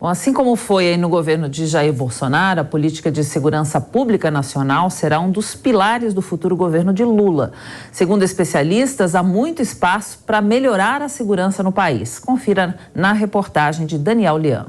Bom, assim como foi aí no governo de Jair Bolsonaro, a política de segurança pública nacional será um dos pilares do futuro governo de Lula. Segundo especialistas, há muito espaço para melhorar a segurança no país. Confira na reportagem de Daniel Lian.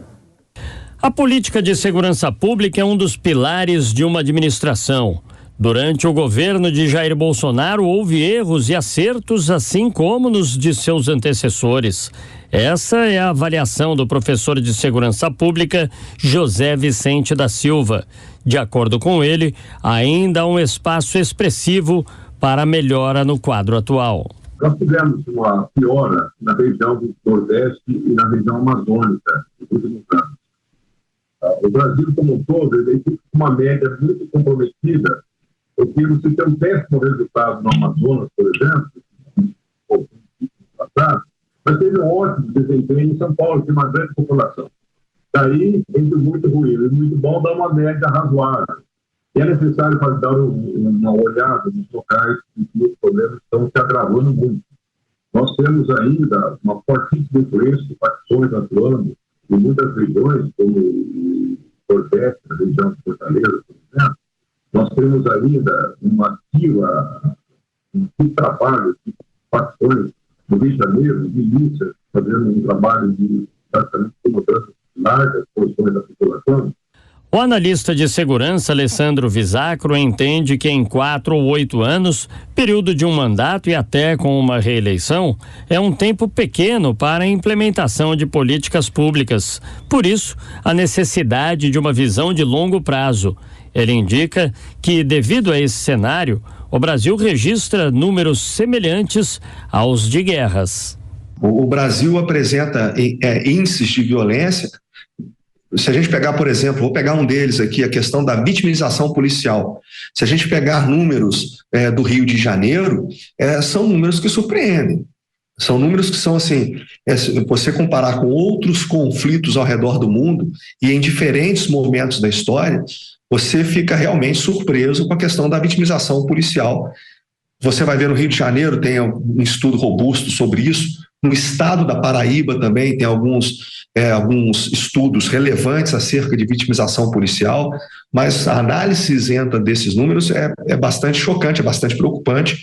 A política de segurança pública é um dos pilares de uma administração. Durante o governo de Jair Bolsonaro, houve erros e acertos, assim como nos de seus antecessores. Essa é a avaliação do professor de segurança pública, José Vicente da Silva. De acordo com ele, ainda há um espaço expressivo para melhora no quadro atual. Nós tivemos uma piora na região do Nordeste e na região amazônica nos últimos anos. O Brasil como um todo, ele tem uma média muito comprometida, porque você tem um péssimo resultado no Amazonas, por exemplo, passado, mas teve um ótimo desempenho em São Paulo, que tem uma grande população. Daí, entre muito ruim e muito bom, dá uma média razoável. E é necessário dar uma olhada nos locais em que os problemas estão se agravando muito. Nós temos ainda uma fortíssima influência de facções atuando em muitas regiões, como o Nordeste, a região de Fortaleza, por exemplo. Nós temos ainda um trabalho de facções no Rio de Janeiro, milícias, fazendo um trabalho de praticamente mudança largas porções da população. O analista de segurança Alessandro Visacro entende que em 4 ou 8 anos, período de um mandato e até com uma reeleição, é um tempo pequeno para a implementação de políticas públicas. Por isso, a necessidade de uma visão de longo prazo. Ele indica que, devido a esse cenário, o Brasil registra números semelhantes aos de guerras. O Brasil apresenta índices de violência. Se a gente pegar, por exemplo, vou pegar um deles aqui, a questão da vitimização policial. Se a gente pegar números do Rio de Janeiro, são números que surpreendem. São números que são assim, você comparar com outros conflitos ao redor do mundo e em diferentes momentos da história, você fica realmente surpreso com a questão da vitimização policial. Você vai ver no Rio de Janeiro, tem um estudo robusto sobre isso. No estado da Paraíba também tem alguns estudos relevantes acerca de vitimização policial, mas a análise isenta desses números é bastante chocante, é bastante preocupante.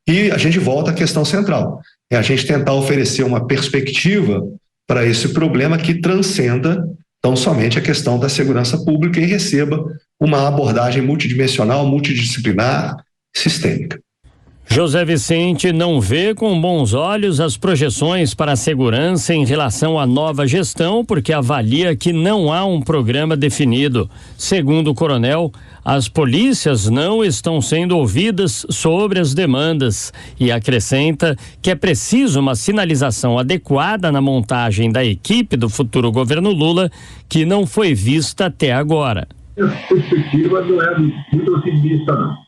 E a gente volta à questão central. É a gente tentar oferecer uma perspectiva para esse problema que transcenda tão somente a questão da segurança pública e receba uma abordagem multidimensional, multidisciplinar, sistêmica. José Vicente não vê com bons olhos as projeções para a segurança em relação à nova gestão, porque avalia que não há um programa definido. Segundo o coronel, as polícias não estão sendo ouvidas sobre as demandas e acrescenta que é preciso uma sinalização adequada na montagem da equipe do futuro governo Lula, que não foi vista até agora. A perspectiva não é muito otimista, não.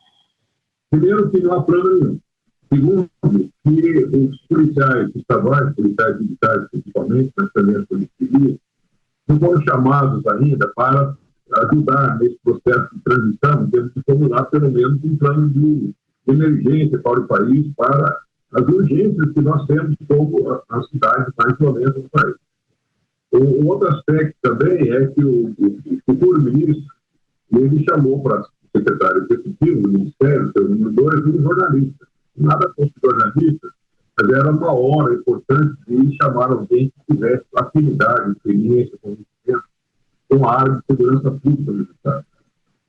Primeiro, que não há plano nenhum. Segundo, que os policiais estaduais, policiais militares principalmente, mas também as polícias civis, não foram chamados ainda para ajudar nesse processo de transição, temos que formular pelo menos um plano de emergência para o país, para as urgências que nós temos como as cidades mais violentas do país. O outro aspecto também é que o futuro ministro, ele chamou para secretário executivo do Ministério, seu número 2, um jornalista. Nada contra jornalistas, mas era uma hora importante de chamar alguém que tivesse afinidade, experiência, conhecimento com a área de segurança pública do Estado.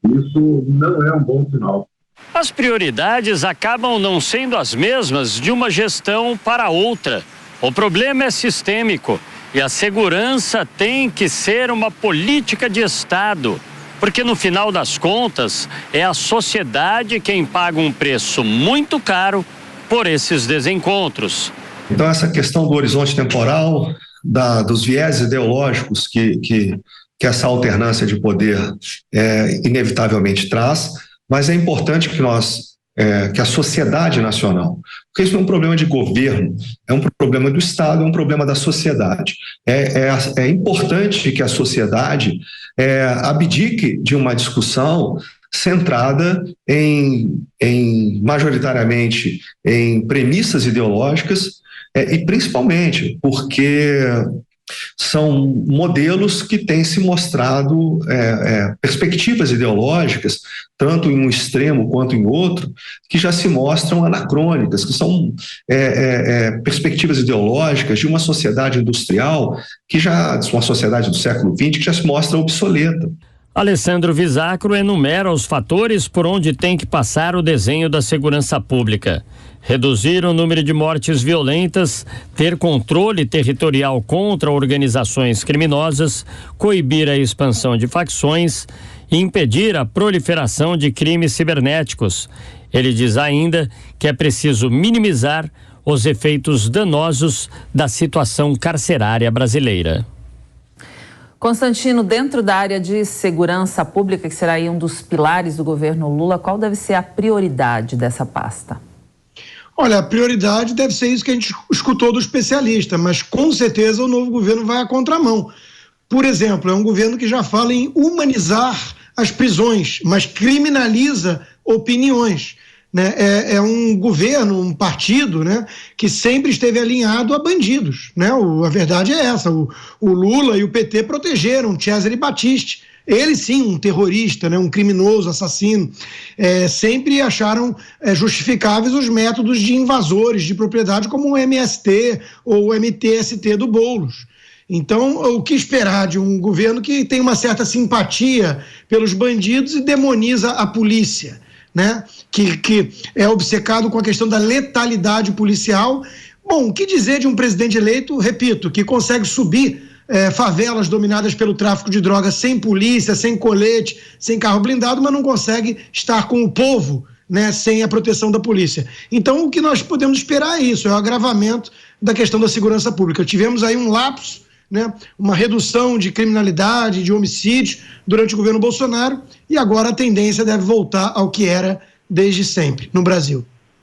Isso não é um bom sinal. As prioridades acabam não sendo as mesmas de uma gestão para outra. O problema é sistêmico e a segurança tem que ser uma política de Estado. Porque no final das contas é a sociedade quem paga um preço muito caro por esses desencontros. Então essa questão do horizonte temporal, dos viés ideológicos que essa alternância de poder inevitavelmente traz, mas é importante que a sociedade nacional, porque isso não é um problema de governo, é um problema do Estado, é um problema da sociedade. É importante que a sociedade abdique de uma discussão centrada majoritariamente em premissas ideológicas e principalmente porque São modelos que têm se mostrado perspectivas ideológicas, tanto em um extremo quanto em outro, que já se mostram anacrônicas, que são perspectivas ideológicas de uma sociedade industrial, uma sociedade do século XX, que já se mostra obsoleta. Alessandro Visacro enumera os fatores por onde tem que passar o desenho da segurança pública: reduzir o número de mortes violentas, ter controle territorial contra organizações criminosas, coibir a expansão de facções e impedir a proliferação de crimes cibernéticos. Ele diz ainda que é preciso minimizar os efeitos danosos da situação carcerária brasileira. Constantino, dentro da área de segurança pública, que será aí um dos pilares do governo Lula, qual deve ser a prioridade dessa pasta? Olha, a prioridade deve ser isso que a gente escutou do especialista, mas com certeza o novo governo vai à contramão. Por exemplo, é um governo que já fala em humanizar as prisões, mas criminaliza opiniões. Né? É um governo, um partido, né, que sempre esteve alinhado a bandidos. Né? A verdade é essa, o Lula e o PT protegeram Cesare Battisti, ele sim, um terrorista, né, um criminoso, assassino. Sempre acharam justificáveis os métodos de invasores de propriedade como o MST ou o MTST do Boulos. Então, o que esperar de um governo que tem uma certa simpatia pelos bandidos e demoniza a polícia? Né? Que é obcecado com a questão da letalidade policial. Bom, o que dizer de um presidente eleito, repito, que consegue subir favelas dominadas pelo tráfico de drogas sem polícia, sem colete, sem carro blindado, mas não consegue estar com o povo, né, sem a proteção da polícia. Então, o que nós podemos esperar é isso, é o agravamento da questão da segurança pública. Tivemos aí um lapso, né, uma redução de criminalidade, de homicídios durante o governo Bolsonaro, e agora a tendência deve voltar ao que era desde sempre no Brasil.